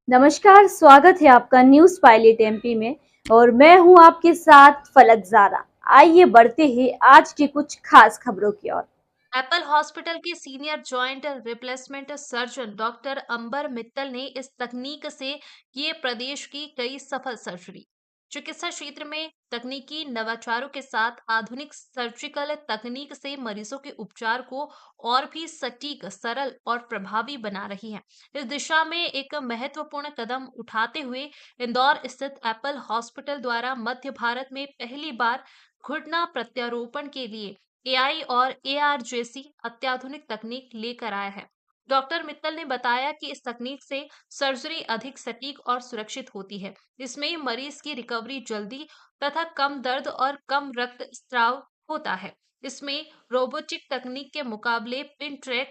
नमस्कार, स्वागत है आपका न्यूज पायलट एमपी में और मैं हूं आपके साथ फलक ज़ारा। आइए बढ़ते हैं आज की कुछ खास खबरों की ओर। एप्पल हॉस्पिटल के senior joint replacement surgeon doctor Ambar Mittal ने इस तकनीक से किए प्रदेश की कई सफल सर्जरी। चिकित्सा क्षेत्र में तकनीकी नवाचारों के साथ आधुनिक सर्जिकल तकनीक से मरीजों के उपचार को और भी सटीक, सरल और प्रभावी बना रही है। इस दिशा में एक महत्वपूर्ण कदम उठाते हुए इंदौर स्थित एप्पल हॉस्पिटल द्वारा मध्य भारत में पहली बार घुटना प्रत्यारोपण के लिए एआई और एआर जैसी अत्याधुनिक तकनीक लेकर आया है। डॉक्टर मित्तल ने बताया कि इस तकनीक से सर्जरी अधिक सटीक और सुरक्षित होती है। इसमें मरीज की रिकवरी जल्दी तथा कम दर्द और कम रक्तस्राव होता है। इसमें रोबोटिक तकनीक के मुकाबले पिन ट्रैक,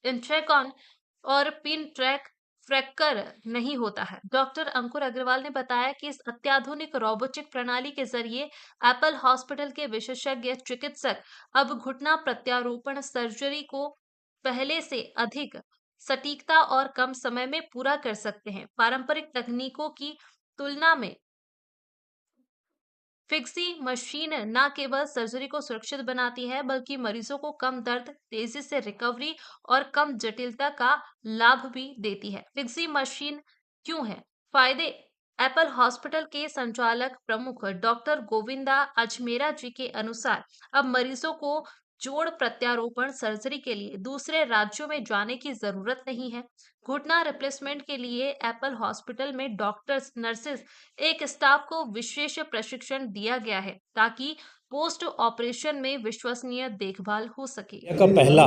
इंट्रेकॉन और पिन ट्रैक फ्रैक्चर नहीं होता है। डॉक्टर अंकुर अग्रवाल ने बताया कि इस अत्याधुनिक रोबोटिक प्रणाली के जरिए एप्पल हॉस्पिटल के विशेषज्ञ चिकित्सक अब घुटना प्रत्यारोपण सर्जरी को पहले से अधिक सटीकता और कम समय में पूरा कर सकते हैं। पारंपरिक तकनीकों की तुलना में फिक्सी मशीन न केवल सर्जरी को सुरक्षित बनाती है बल्कि मरीजों को कम दर्द, तेजी से रिकवरी और कम जटिलता का लाभ भी देती है। फिक्सी मशीन क्यों है? फायदे। एप्पल हॉस्पिटल के संचालक प्रमुख डॉक्टर गोविंदा अजमेरा जी के अनुसार अब मरीजों को जोड़ प्रत्यारोपण सर्जरी के लिए दूसरे राज्यों में जाने की जरूरत नहीं है। घुटना रिप्लेसमेंट के लिए एप्पल हॉस्पिटल में डॉक्टर्स, नर्सेस, एक स्टाफ को विशेष प्रशिक्षण दिया गया है ताकि पोस्ट ऑपरेशन में विश्वसनीय देखभाल हो सके। का पहला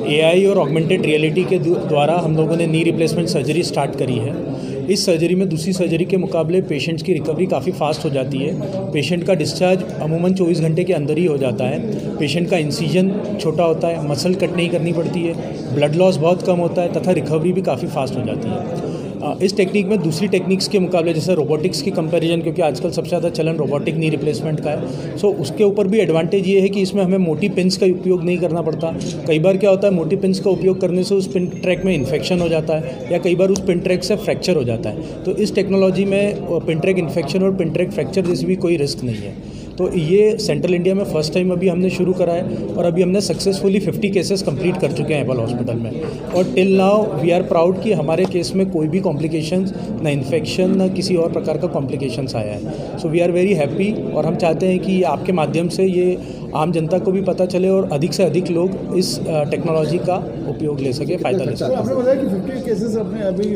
एआई और ऑगमेंटेड रियलिटी के द्वारा हम लोगों ने नी रिप्लेसमेंट सर्जरी स्टार्ट करी है। इस सर्जरी में दूसरी सर्जरी के मुकाबले पेशेंट्स की रिकवरी काफ़ी फास्ट हो जाती है। पेशेंट का डिस्चार्ज अमूमन 24 घंटे के अंदर ही हो जाता है। पेशेंट का इंसिजन छोटा होता है, मसल कट नहीं करनी पड़ती है, ब्लड लॉस बहुत कम होता है तथा रिकवरी भी काफ़ी फास्ट हो जाती है। इस टेक्निक में दूसरी टेक्निक्स के मुकाबले जैसे रोबोटिक्स की कंपैरिजन, क्योंकि आजकल सबसे ज़्यादा चलन रोबोटिक नी रिप्लेसमेंट का है, सो उसके ऊपर भी एडवांटेज ये है कि इसमें हमें मोटी पिन्स का उपयोग नहीं करना पड़ता। कई बार क्या होता है, मोटी पिन्स का उपयोग करने से उस पिन ट्रैक में इन्फेक्शन हो जाता है या कई बार उस पिन ट्रैक से फ्रैक्चर हो जाता है। तो इस टेक्नोलॉजी में पिन ट्रैक इन्फेक्शन और पिन ट्रैक फ्रैक्चर जैसी भी कोई रिस्क नहीं है। तो ये सेंट्रल इंडिया में फर्स्ट टाइम अभी हमने शुरू करा है और अभी हमने सक्सेसफुली 50 केसेस कंप्लीट कर चुके हैं एप्पल हॉस्पिटल में। और till now we are proud कि हमारे केस में कोई भी कॉम्प्लिकेशंस, ना इन्फेक्शन, ना किसी और प्रकार का कॉम्प्लिकेशंस आया है। So we are very happy और हम चाहते हैं कि आपके माध्यम से ये आम जनता को भी पता चले और अधिक से अधिक लोग इस टेक्नोलॉजी का उपयोग ले सके, फ़ायदा ले सके। आपने बताया कि 50 केसेस आपने अभी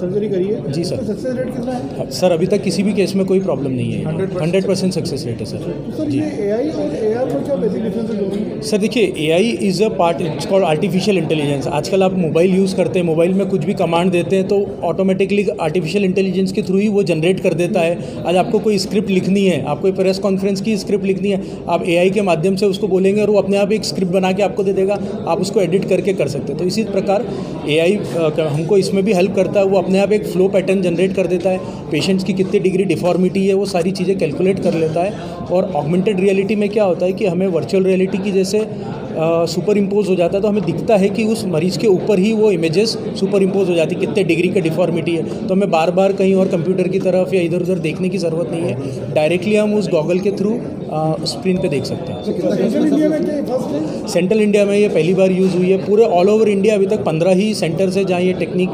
सर्जरी करी है। जी सर। तो सक्सेस रेट कितना है? सर अभी तक किसी भी केस में कोई प्रॉब्लम नहीं है। 100% सक्सेस रेट है सर। तो सर ये एआई और एआर में क्या बेसिक डिफरेंस है दोनों? सर देखिए, AI is a part, it's called artificial intelligence. आजकल आप मोबाइल यूज़ करते हैं, मोबाइल में कुछ भी कमांड देते हैं तो ऑटोमेटिकली आर्टिफिशियल इंटेलिजेंस के थ्रू ही वो जनरेट कर देता है। आज आपको कोई स्क्रिप्ट लिखनी है, आपको प्रेस कॉन्फ्रेंस की स्क्रिप्ट लिखनी है, आप एआई के माध्यम से उसको बोलेंगे और वो अपने आप एक स्क्रिप्ट बना के आपको दे देगा, आप उसको एडिट करके कर सकते हैं। तो इसी प्रकार एआई हमको इसमें भी हेल्प करता है। वो अपने आप एक फ्लो पैटर्न जनरेट कर देता है, पेशेंट्स की कितनी डिग्री डिफॉर्मिटी है वो सारी चीज़ें कैलकुलेट कर लेता है। और ऑगमेंटेड रियलिटी में क्या होता है कि हमें वर्चुअल रियलिटी की जैसे सुपर इम्पोज हो जाता है, तो हमें दिखता है कि उस मरीज़ के ऊपर ही वो इमेजेस सुपर इम्पोज हो जाती है, कितने डिग्री का डिफॉर्मिटी है। तो हमें बार बार कहीं और कंप्यूटर की तरफ या इधर उधर देखने की ज़रूरत नहीं है, डायरेक्टली हम उस गॉगल के थ्रू स्क्रीन पे देख सकते हैं। सेंट्रल इंडिया में क्या फर्स्ट है? सेंट्रल इंडिया में ये पहली बार यूज़ हुई है। पूरे ऑल ओवर इंडिया अभी तक 15 ही सेंटर से जहाँ ये टेक्निक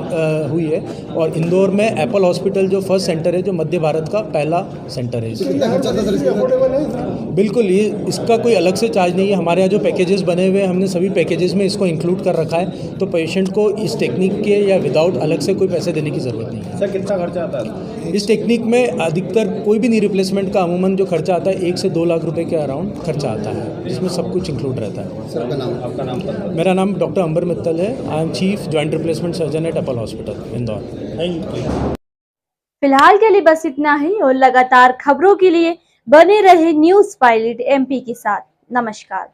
हुई है और इंदौर में एप्पल हॉस्पिटल जो फर्स्ट सेंटर है, जो मध्य भारत का पहला सेंटर है। अफोर्डेबल है? बिल्कुल, ये इसका कोई अलग से चार्ज नहीं है। हमारे यहाँ जो पैकेजेस बने हुए हैं, हमने सभी पैकेजेस में इसको इंक्लूड कर रखा है, तो पेशेंट को इस टेक्निक के या विदाउट अलग से कोई पैसे देने की ज़रूरत नहीं है। सर कितना खर्चा आता है? इस टेक्निक में अधिकतर कोई भी नी रिप्लेसमेंट का अमूमन जो खर्चा आता है 1 से 2 लाख रुपए के अराउंड खर्चा आता है, जिसमें सब कुछ इंक्लूड रहता है। सर आपका नाम मेरा नाम डॉक्टर अंबर मित्तल है। I am chief joint replacement surgeon eight Apple hospital Indore. फिलहाल के लिए बस इतना ही और लगातार खबरों के लिए बने रहे न्यूज पायलट एमपी के साथ। नमस्कार।